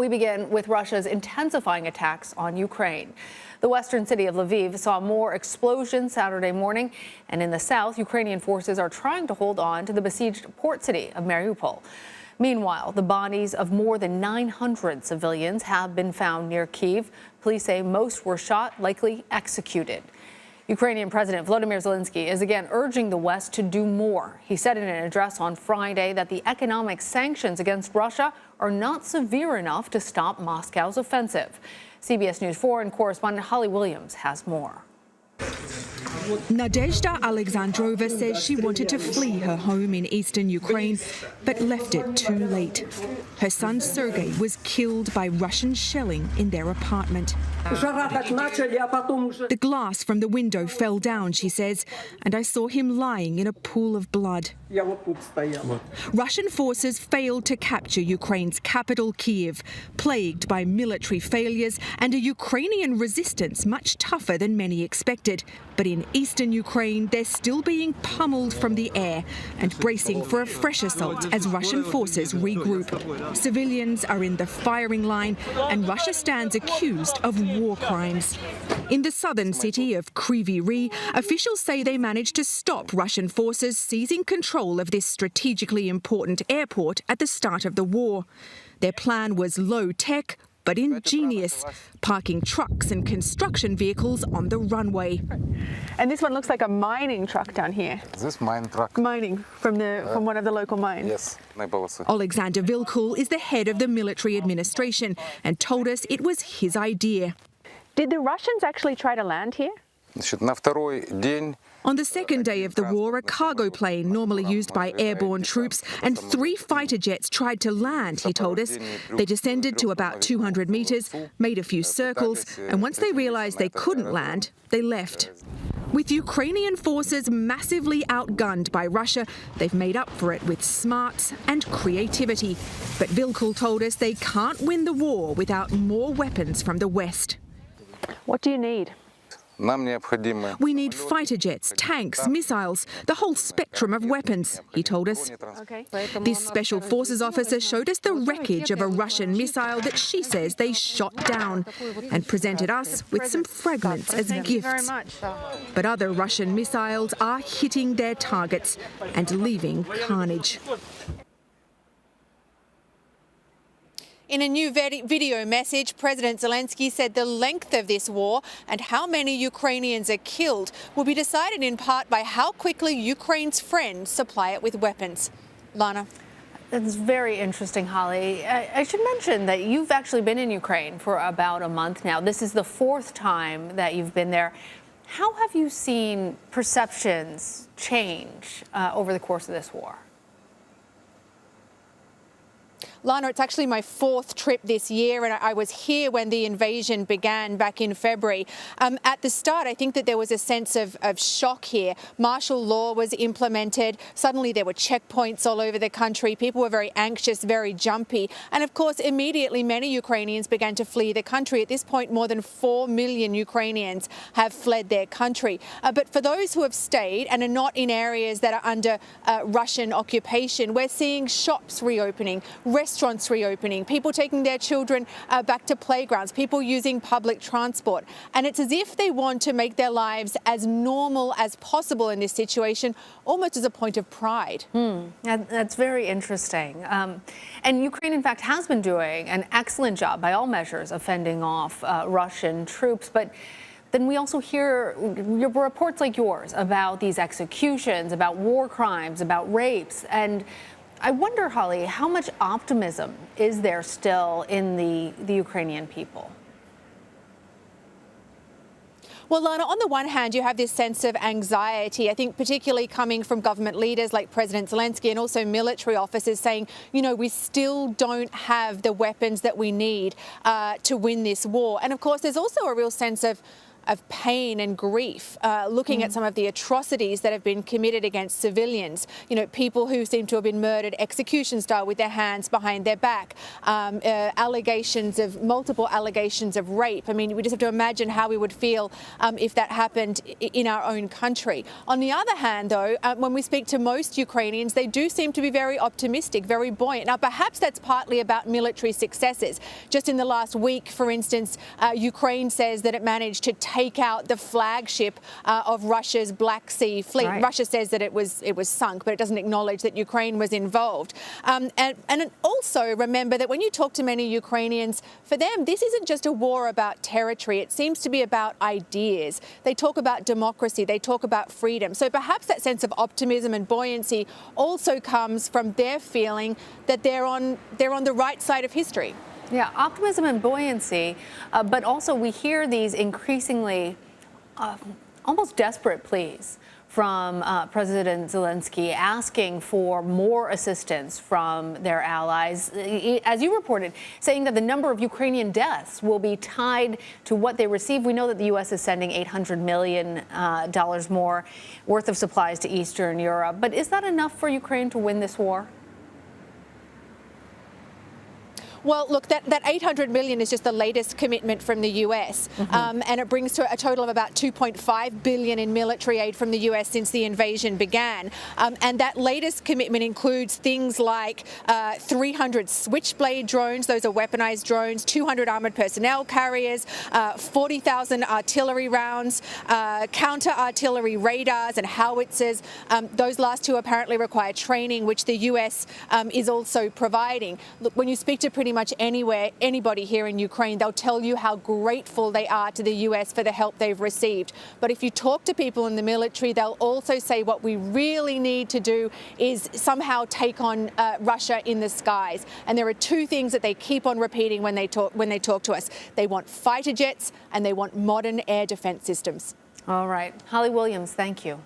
We begin with Russia's intensifying attacks on Ukraine. The western city of Lviv saw more explosions Saturday morning, and in the south, Ukrainian forces are trying to hold on to the besieged port city of Mariupol. Meanwhile, the bodies of more than 900 civilians have been found near Kyiv. Police say most were shot, likely executed. Ukrainian President Volodymyr Zelenskyy is again urging the West to do more. He said in an address on Friday that the economic sanctions against Russia are not severe enough to stop Moscow's offensive. CBS News foreign correspondent Holly Williams has more. Nadezhda Alexandrova says she wanted to flee her home in eastern Ukraine, but left it too late. Her son Sergei was killed by Russian shelling in their apartment. The glass from the window fell down, she says, and I saw him lying in a pool of blood. Russian forces failed to capture Ukraine's capital, Kyiv, plagued by military failures and a Ukrainian resistance much tougher than many expected. But in eastern Ukraine, they're still being pummeled from the air and bracing for a fresh assault as Russian forces regroup. Civilians are in the firing line, and Russia stands accused of war crimes. In the southern city of Kryvyi, officials say they managed to stop Russian forces seizing control of this strategically important airport at the start of the war. Their plan was low-tech, but ingenious, parking trucks and construction vehicles on the runway. And this one looks like a mining truck down here. This mine truck. Mining from one of the local mines. Yes. Alexander Vilkul is the head of the military administration and told us it was his idea. Did the Russians actually try to land here? On the second day of the war, a cargo plane, normally used by airborne troops, and 3 fighter jets tried to land, he told us. They descended to about 200 meters, made a few circles, and once they realized they couldn't land, they left. With Ukrainian forces massively outgunned by Russia, they've made up for it with smarts and creativity. But Vilkul told us they can't win the war without more weapons from the West. What do you need? We need fighter jets, tanks, missiles, the whole spectrum of weapons, he told us. This special forces officer showed us the wreckage of a Russian missile that she says they shot down and presented us with some fragments as gifts. But other Russian missiles are hitting their targets and leaving carnage. In a new video message, President Zelenskyy said the length of this war and how many Ukrainians are killed will be decided in part by how quickly Ukraine's friends supply it with weapons. Lana. That's very interesting, Holly. I should mention that you've actually been in Ukraine for about a month now. This is the 4th time that you've been there. How have you seen perceptions change over the course of this war? Lana, it's actually my 4th trip this year, and I was here when the invasion began back in February. At the start, I think that there was a sense of shock here. Martial law was implemented. Suddenly there were checkpoints all over the country. People were very anxious, very jumpy. And of course, immediately many Ukrainians began to flee the country. At this point, more than 4 million Ukrainians have fled their country. But for those who have stayed and are not in areas that are under Russian occupation, we're seeing shops reopening, restaurants reopening, people taking their children back to playgrounds, people using public transport. And it's as if they want to make their lives as normal as possible in this situation, almost as a point of pride. That's very interesting. And Ukraine, in fact, has been doing an excellent job, by all measures, of fending off Russian troops. But then we also hear reports like yours about these executions, about war crimes, about rapes. And I wonder, Holly, how much optimism is there still in the Ukrainian people? Well, Lana, on the one hand, you have this sense of anxiety, I think particularly coming from government leaders like President Zelenskyy and also military officers saying, you know, we still don't have the weapons that we need to win this war. And of course, there's also a real sense of pain and grief, looking at some of the atrocities that have been committed against civilians. You know, people who seem to have been murdered execution style with their hands behind their back, multiple allegations of rape. I mean, we just have to imagine how we would feel if that happened in our own country. On the other hand, though, when we speak to most Ukrainians, they do seem to be very optimistic, very buoyant. Now, perhaps that's partly about military successes. Just in the last week, for instance, Ukraine says that it managed to take out the flagship of Russia's Black Sea fleet. Right. Russia says that it was sunk, but it doesn't acknowledge that Ukraine was involved. And also remember that when you talk to many Ukrainians, for them, this isn't just a war about territory. It seems to be about ideas. They talk about democracy. They talk about freedom. So perhaps that sense of optimism and buoyancy also comes from their feeling that they're on the right side of history. Yeah, optimism and buoyancy, but also we hear these increasingly almost desperate pleas from President Zelenskyy asking for more assistance from their allies, as you reported, saying that the number of Ukrainian deaths will be tied to what they receive. We know that the U.S. is sending $800 million more worth of supplies to Eastern Europe. But is that enough for Ukraine to win this war? Well, look, that $800 million is just the latest commitment from the US, and it brings to a total of about $2.5 billion in military aid from the US since the invasion began. And that latest commitment includes things like 300 Switchblade drones, those are weaponized drones, 200 armored personnel carriers, 40,000 artillery rounds, counter-artillery radars and howitzers. Those last two apparently require training, which the US is also providing. Look, when you speak to pretty much anybody here in Ukraine, they'll tell you how grateful they are to the US for the help they've received. But if you talk to people in the military, they'll also say what we really need to do is somehow take on Russia in the skies. And there are two things that they keep on repeating when they talk to us. They want fighter jets and they want modern air defense systems. All right. Holly Williams, thank you.